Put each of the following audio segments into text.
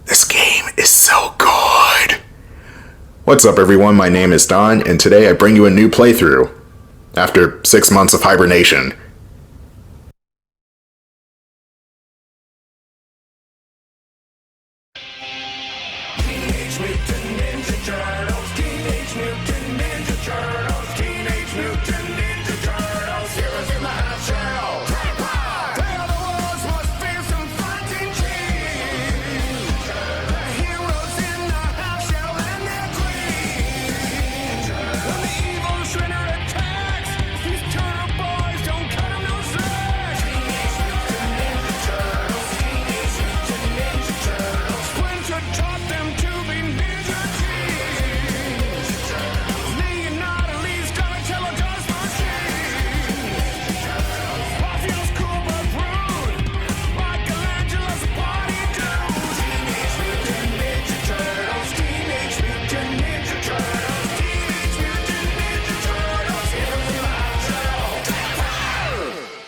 This game is so good! What's up everyone, my name is Don, and today I bring you a new playthrough. After 6 months of hibernation. Teenage Mutant Ninja Turtles, Teenage Mutant Ninja Turtles, Teenage Mutant Ninja Turtles, heroes in the half shell. They are the world's most fearsome fighting team. The heroes in the half shell and their queen. When the evil Shredder attacks, these turtle boys don't cut him no slack. Teenage Mutant Ninja Turtles, Teenage Mutant Ninja Turtles. Splinter taught them to be ninja teens. Leonardo Lee's Donatello does machine. Raphael's cool but rude. Michelangelo's party dude. Teenage Mutant Ninja Turtles, Teenage Mutant Ninja Turtles, Teenage Mutant Ninja Turtles, heroes in the half shell.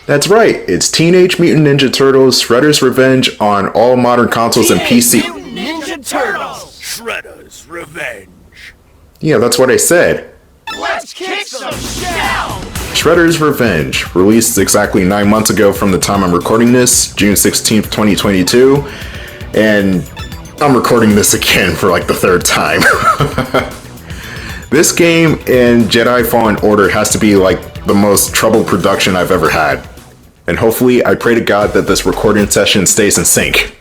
That's right, it's Teenage Mutant Ninja Turtles Shredder's Revenge on all modern consoles and PC. Ninja Turtles! Shredder's Revenge. Yeah, that's what I said. Let's kick some shell! Shredder's Revenge, released exactly 9 months ago from the time I'm recording this, June 16th, 2022, and I'm recording this again for like the third time. This game and Jedi Fallen Order has to be like the most troubled production I've ever had. And hopefully, I pray to God that this recording session stays in sync.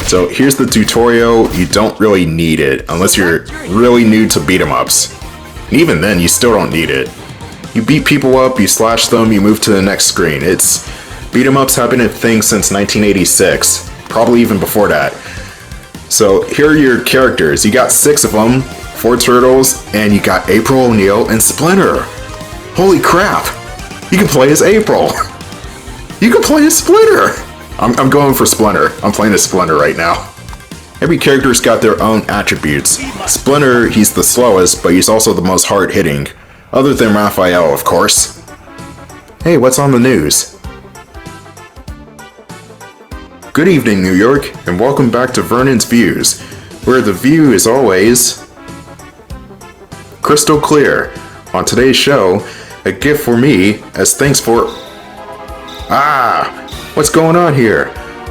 So here's the tutorial. You don't really need it unless you're really new to beat 'em ups. And even then, you still don't need it. You beat people up, you slash them, you move to the next screen. Beat 'em ups have been a thing since 1986, probably even before that. So here are your characters. You got 6 of them, 4 turtles, and you got April O'Neil and Splinter. Holy crap! You can play as April. You can play as Splinter. I'm going for Splinter. I'm playing as Splinter right now. Every character's got their own attributes. Splinter, he's the slowest, but he's also the most hard-hitting. Other than Raphael, of course. Hey, what's on the news? Good evening, New York, and welcome back to Vernon's Views, where the view is always crystal clear. On today's show, a gift for me as thanks for... What's going on here?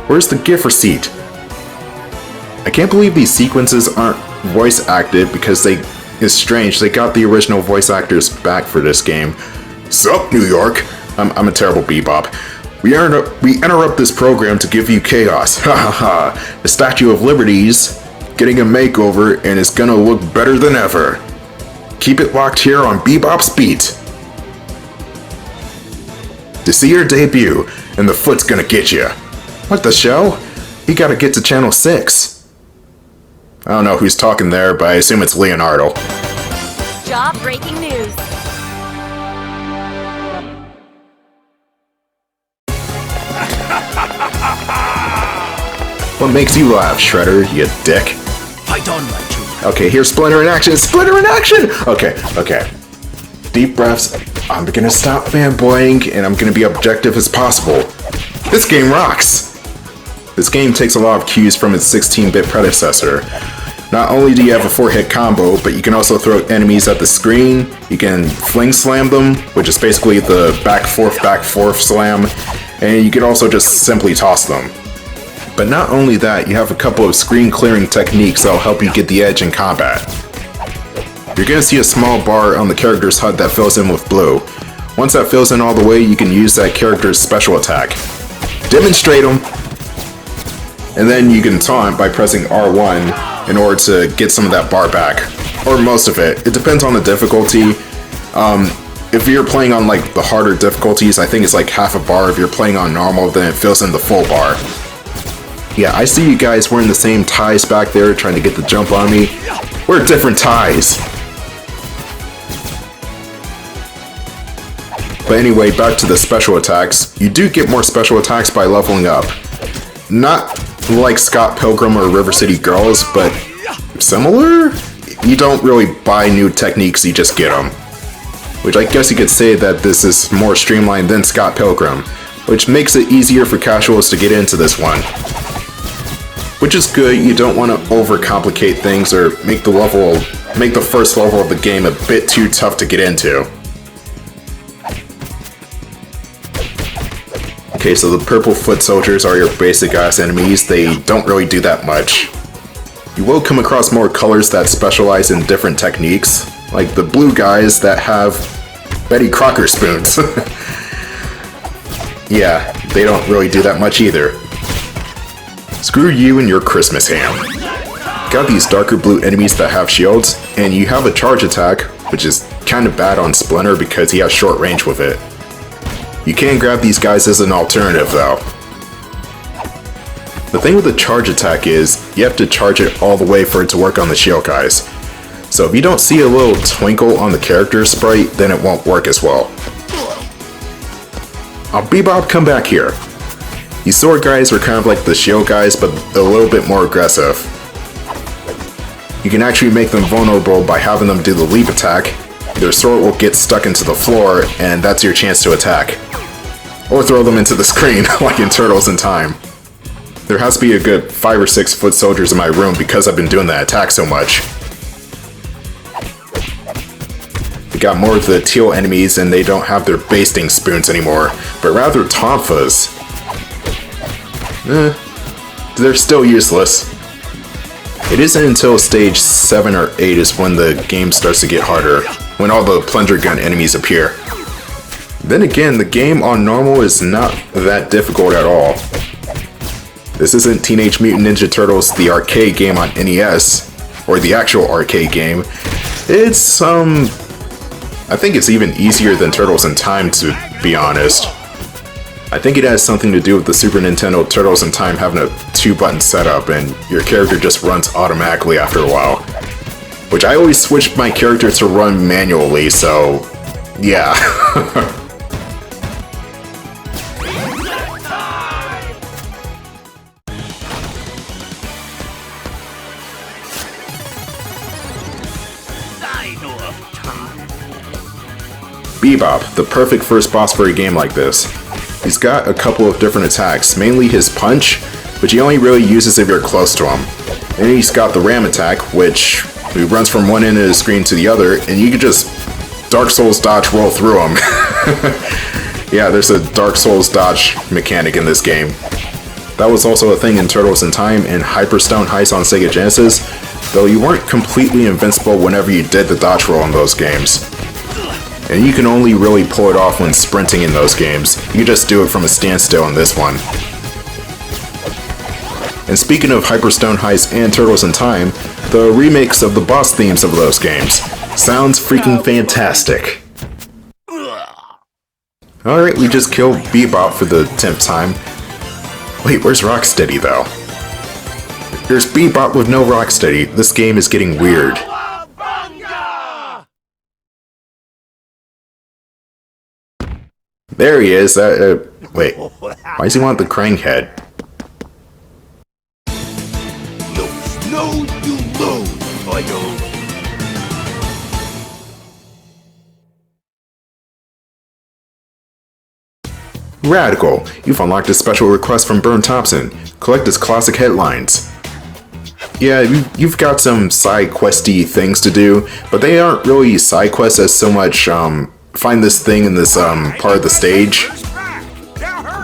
Where's the gift receipt? I can't believe these sequences aren't voice acted because it's strange. They got the original voice actors back for this game. Sup, New York? I'm a terrible bebop. We interrupt this program to give you chaos. Ha ha ha. The Statue of Liberty's getting a makeover and it's gonna look better than ever. Keep it locked here on Bebop's Beat. To see your debut, and the foot's gonna get you. What the show? You gotta get to channel 6. I don't know who's talking there, but I assume it's Leonardo. Job breaking news. What makes you laugh, Shredder, you dick? Fight on, my children. Okay, here's Splinter in action! Splinter in action! Okay. Deep breaths. I'm gonna stop fanboying, and I'm gonna be objective as possible. This game rocks! This game takes a lot of cues from its 16-bit predecessor. Not only do you have a 4-hit combo, but you can also throw enemies at the screen, you can fling slam them, which is basically the back forth slam, and you can also just simply toss them. But not only that, you have a couple of screen clearing techniques that'll help you get the edge in combat. You're gonna see a small bar on the character's HUD that fills in with blue. Once that fills in all the way, you can use that character's special attack. Demonstrate them! And then you can taunt by pressing R1 in order to get some of that bar back. Or most of it. It depends on the difficulty. If you're playing on like the harder difficulties, I think it's like half a bar. If you're playing on normal, then it fills in the full bar. Yeah, I see you guys wearing the same ties back there trying to get the jump on me. We're different ties! But anyway, back to the special attacks. You do get more special attacks by leveling up. Not like Scott Pilgrim or River City Girls, but similar? You don't really buy new techniques, you just get them. Which I guess you could say that this is more streamlined than Scott Pilgrim. which makes it easier for casuals to get into this one. Which is good, you don't want to overcomplicate things or make the first level of the game a bit too tough to get into. Okay, so the purple foot soldiers are your basic ass enemies. They don't really do that much. You will come across more colors that specialize in different techniques, like the blue guys that have Betty Crocker spoons. Yeah, they don't really do that much either. Screw you and your Christmas ham. Got these darker blue enemies that have shields, and you have a charge attack, which is kinda bad on Splinter because he has short range with it. You can grab these guys as an alternative though. The thing with the charge attack is, you have to charge it all the way for it to work on the shield guys. So if you don't see a little twinkle on the character sprite, then it won't work as well. Bebop, come back here. These sword guys are kind of like the shield guys, but a little bit more aggressive. You can actually make them vulnerable by having them do the leap attack. Their sword will get stuck into the floor, and that's your chance to attack. Or throw them into the screen, like in Turtles in Time. There has to be a good 5 or 6 foot soldiers in my room because I've been doing that attack so much. We got more of the teal enemies and they don't have their basting spoons anymore, but rather tonfas. They're still useless. It isn't until stage 7 or 8 is when the game starts to get harder, when all the plunger gun enemies appear. Then again, the game on normal is not that difficult at all. This isn't Teenage Mutant Ninja Turtles, the arcade game on NES, or the actual arcade game. It's, I think it's even easier than Turtles in Time, to be honest. I think it has something to do with the Super Nintendo Turtles in Time having a 2-button setup, and your character just runs automatically after a while. Which I always switched my character to run manually, so yeah. Bebop, the perfect first boss for a game like this. He's got a couple of different attacks, mainly his punch, which he only really uses if you're close to him. And he's got the ram attack, which he runs from one end of the screen to the other, and you can just Dark Souls dodge roll through him. Yeah, there's a Dark Souls dodge mechanic in this game. That was also a thing in Turtles in Time and Hyperstone Heist on Sega Genesis, though you weren't completely invincible whenever you did the dodge roll in those games. And you can only really pull it off when sprinting in those games. You just do it from a standstill in this one. And speaking of Hyperstone Heist and Turtles in Time, the remakes of the boss themes of those games. Sounds freaking fantastic. Alright, we just killed Bebop for the 10th time. Wait, where's Rocksteady though? There's Bebop with no Rocksteady. This game is getting weird. There he is. Wait, why does he want the Krang head? No, you lose, Toyo. Radical! You've unlocked a special request from Burn Thompson. Collect his classic headlines. Yeah, you've got some side questy things to do, but they aren't really side quests as so much, find this thing in this, part of the stage.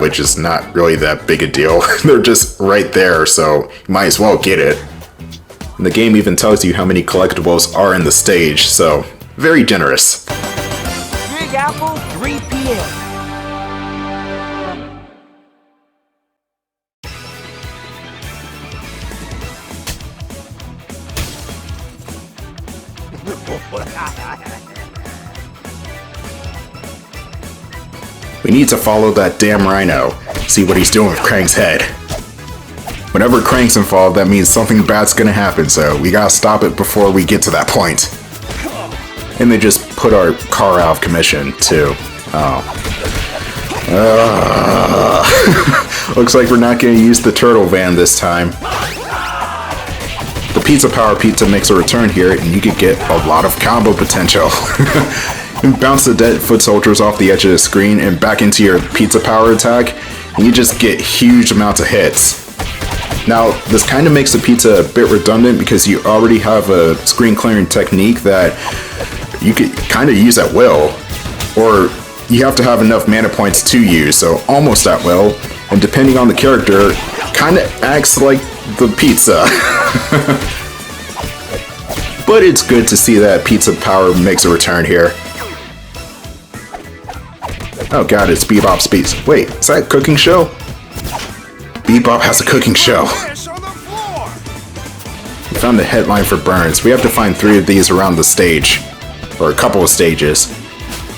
Which is not really that big a deal. They're just right there, so you might as well get it. And the game even tells you how many collectibles are in the stage, so very generous. Big Apple, 3 p.m. We need to follow that damn rhino, see what he's doing with Krang's head. Whenever Krang's involved, that means something bad's gonna happen, so we gotta stop it before we get to that point. And they just put our car out of commission, too. Oh. Looks like we're not gonna use the turtle van this time. The Pizza Power Pizza makes a return here, and you could get a lot of combo potential. You bounce the dead foot soldiers off the edge of the screen and back into your pizza power attack, and you just get huge amounts of hits. Now, this kind of makes the pizza a bit redundant because you already have a screen clearing technique that you could kind of use at will, or you have to have enough mana points to use, so almost at will, and depending on the character, kind of acts like the pizza. But it's good to see that pizza power makes a return here. Oh god, it's Bebop's Beats. Wait, is that a cooking show? Bebop has a cooking show. We found the headline for Burns. We have to find 3 of these around the stage. Or a couple of stages.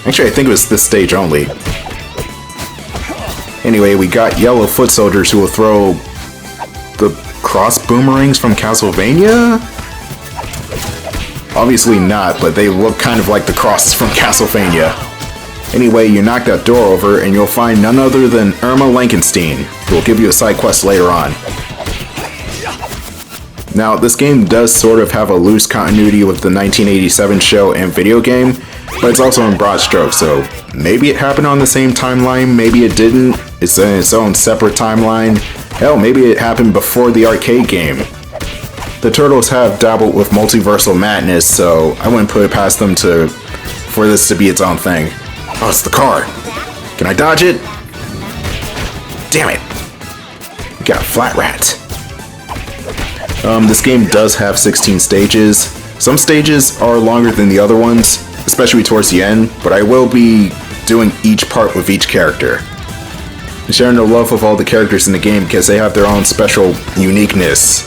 Actually, I think it was this stage only. Anyway, we got yellow foot soldiers who will throw the cross boomerangs from Castlevania? Obviously not, but they look kind of like the crosses from Castlevania. Anyway, you knock that door over and you'll find none other than Irma Lankenstein, who will give you a side quest later on. Now, this game does sort of have a loose continuity with the 1987 show and video game, but it's also in broad strokes, so maybe it happened on the same timeline, maybe it didn't, it's in its own separate timeline, hell, maybe it happened before the arcade game. The Turtles have dabbled with multiversal madness, so I wouldn't put it past them for this to be its own thing. Oh, it's the car. Can I dodge it? Damn it. We got a flat rat. This game does have 16 stages. Some stages are longer than the other ones, especially towards the end, but I will be doing each part with each character. I'm sharing the love of all the characters in the game because they have their own special uniqueness.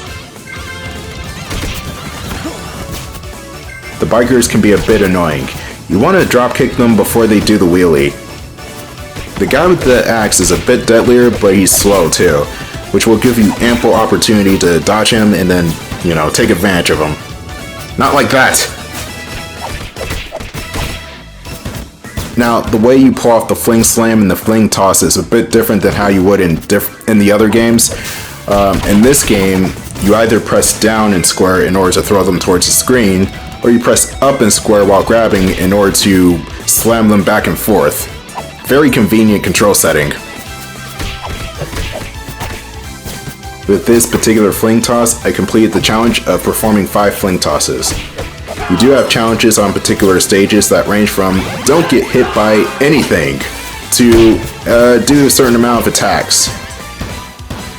The bikers can be a bit annoying. You want to dropkick them before they do the wheelie. The guy with the axe is a bit deadlier, but he's slow too, which will give you ample opportunity to dodge him and then, you know, take advantage of him. Not like that! Now, the way you pull off the fling slam and the fling toss is a bit different than how you would in the other games. In this game, you either press down and square in order to throw them towards the screen, or you press up and square while grabbing in order to slam them back and forth. Very convenient control setting. With this particular fling toss, I completed the challenge of performing 5 fling tosses. You do have challenges on particular stages that range from don't get hit by anything to do a certain amount of attacks.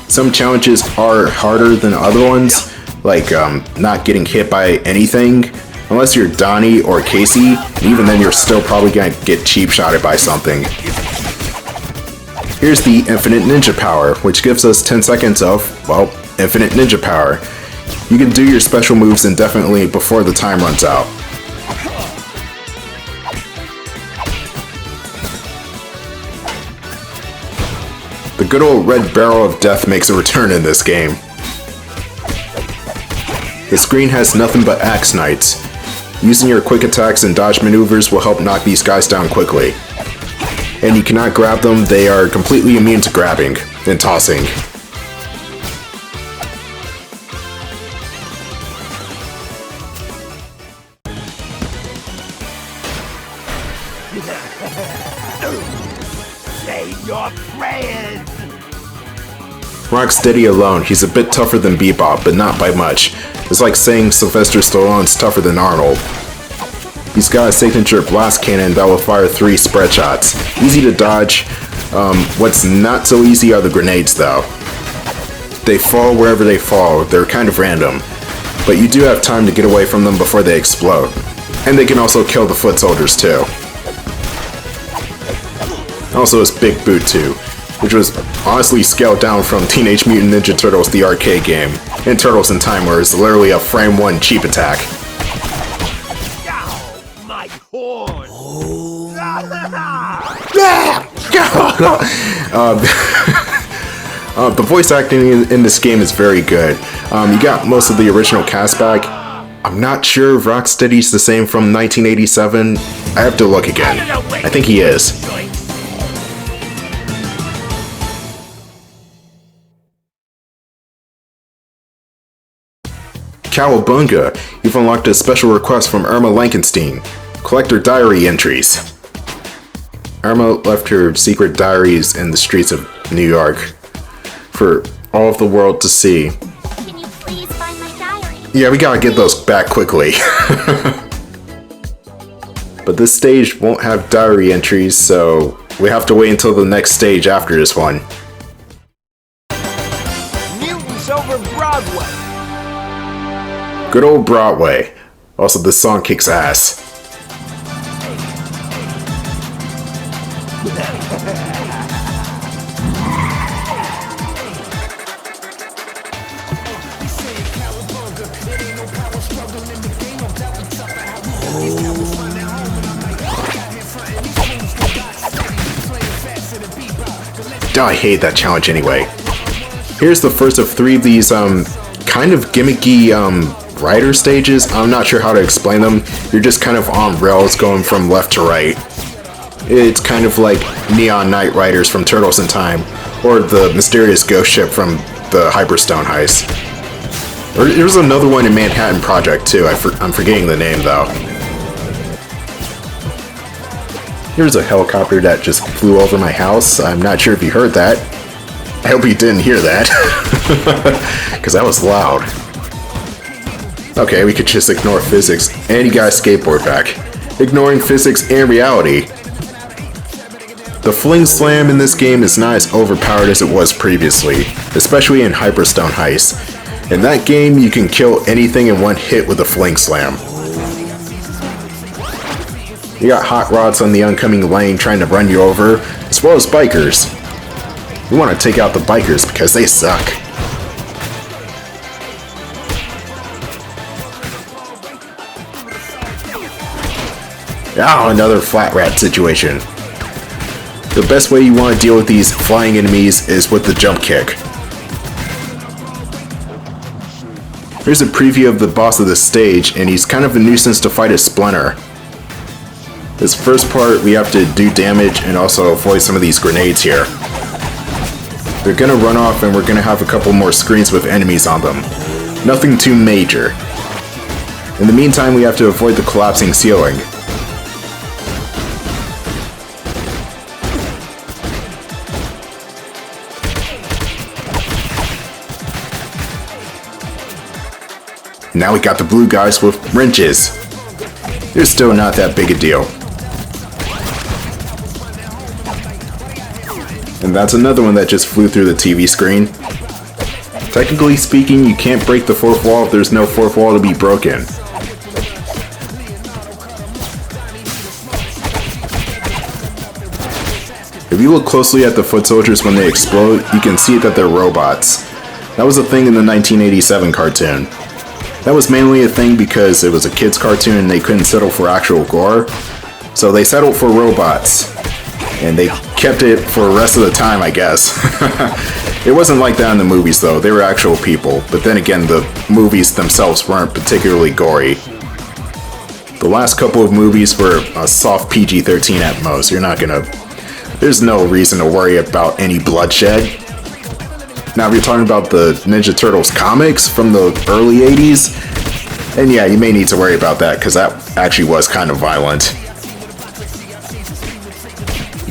Some challenges are harder than other ones, like not getting hit by anything, unless you're Donnie or Casey, and even then you're still probably gonna get cheap-shotted by something. Here's the Infinite Ninja Power, which gives us 10 seconds of, well, Infinite Ninja Power. You can do your special moves indefinitely before the time runs out. The good old red barrel of death makes a return in this game. The screen has nothing but axe knights. Using your quick attacks and dodge maneuvers will help knock these guys down quickly. And you cannot grab them, they are completely immune to grabbing and tossing. Say your prayers! Rocksteady alone, he's a bit tougher than Bebop, but not by much. It's like saying Sylvester Stallone's tougher than Arnold. He's got a signature blast cannon that will fire 3 spread shots. Easy to dodge. What's not so easy are the grenades though. They fall wherever they fall, they're kind of random. But you do have time to get away from them before they explode. And they can also kill the foot soldiers too. Also his big boot too, which was honestly scaled down from Teenage Mutant Ninja Turtles the arcade game, and Turtles in Time where it's literally a frame 1 cheap attack. Ow, my horn! The voice acting in this game is very good. You got most of the original cast back. I'm not sure if Rocksteady's the same from 1987. I have to look again. I think he is. Cowabunga! You've unlocked a special request from Irma Lankenstein. Collect her diary entries. Irma left her secret diaries in the streets of New York for all of the world to see. Can you please find my diary? Yeah, we gotta get those back quickly. But this stage won't have diary entries, so we have to wait until the next stage after this one. Mutants over Broadway. Good old Broadway. Also, this song kicks ass. I hate that challenge anyway. Here's the first of 3 of these kind of gimmicky rider stages. I'm not sure how to explain them. You're just kind of on rails going from left to right. It's kind of like Neon Knight Riders from Turtles in Time, or the mysterious ghost ship from the Hyperstone heist. Or there was another one in Manhattan Project too. I'm forgetting the name though. Here's a helicopter that just flew over my house. I'm not sure if you heard that. I hope you didn't hear that. Because that was loud. Okay, we could just ignore physics. And you got a skateboard back. Ignoring physics and reality. The Fling Slam in this game is not as overpowered as it was previously. Especially in Hyperstone Heist. In that game, you can kill anything in one hit with a Fling Slam. You got hot rods on the oncoming lane trying to run you over, as well as bikers. You want to take out the bikers because they suck. Ah, another flat rat situation. The best way you want to deal with these flying enemies is with the jump kick. Here's a preview of the boss of the stage, and he's kind of a nuisance to fight as Splinter. This first part, we have to do damage and also avoid some of these grenades here. They're gonna run off and we're gonna have a couple more screens with enemies on them. Nothing too major. In the meantime, we have to avoid the collapsing ceiling. Now we got the blue guys with wrenches. They're still not that big a deal. And that's another one that just flew through the TV screen. Technically speaking, you can't break the 4th wall if there's no 4th wall to be broken. If you look closely at the foot soldiers when they explode, you can see that they're robots. That was a thing in the 1987 cartoon. That was mainly a thing because it was a kid's cartoon and they couldn't settle for actual gore. So they settled for robots. And they kept it for the rest of the time, I guess. It wasn't like that in the movies though, they were actual people. But then again, the movies themselves weren't particularly gory. The last couple of movies were a soft PG-13 at most. There's no reason to worry about any bloodshed. Now if you're talking about the Ninja Turtles comics from the early 80s, and yeah, you may need to worry about that because that actually was kind of violent.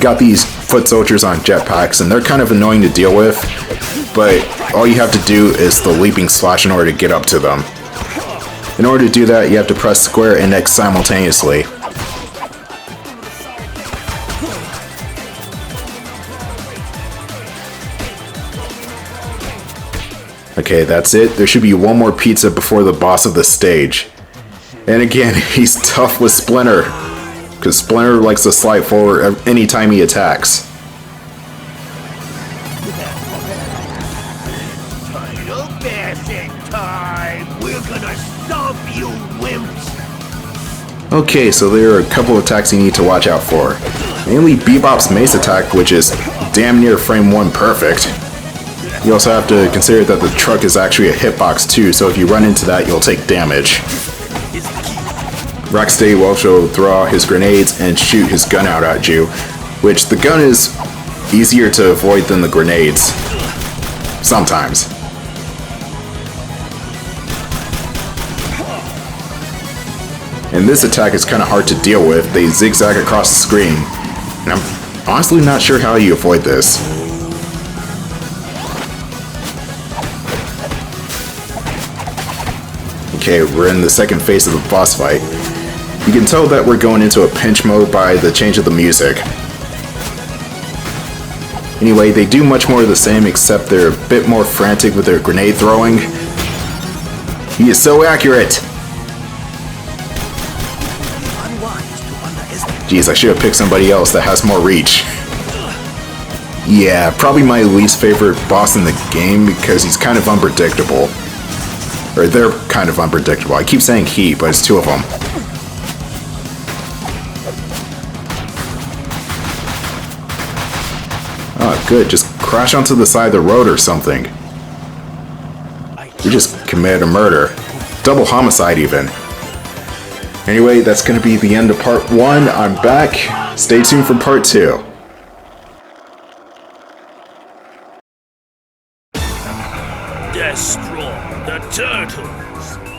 Got these foot soldiers on jetpacks and they're kind of annoying to deal with, but all you have to do is the leaping slash in order to get up to them. In order to do that, you have to press square and X simultaneously. Okay, that's it. There should be one more pizza before the boss of the stage. And again, he's tough with Splinter, because Splinter likes to slide forward anytime he attacks. Title bashing time! We're gonna stomp you, wimps! Okay, so there are a couple of attacks you need to watch out for. Mainly Bebop's mace attack, which is damn near frame 1 perfect. You also have to consider that the truck is actually a hitbox too, so if you run into that, you'll take damage. Rocksteady will also throw out his grenades and shoot his gun out at you, which the gun is easier to avoid than the grenades. Sometimes. And this attack is kind of hard to deal with. They zigzag across the screen. And I'm honestly not sure how you avoid this. Okay, we're in the second phase of the boss fight. You can tell that we're going into a pinch mode by the change of the music. Anyway, they do much more of the same, except they're a bit more frantic with their grenade throwing. He is so accurate! Jeez, I should have picked somebody else that has more reach. Yeah, probably my least favorite boss in the game because he's kind of unpredictable. Or they're kind of unpredictable. I keep saying he, but it's two of them. Oh, good. Just crash onto the side of the road or something. We just committed a murder. Double homicide, even. Anyway, that's going to be the end of part 1. I'm back. Stay tuned for part 2. Destroy the turtles.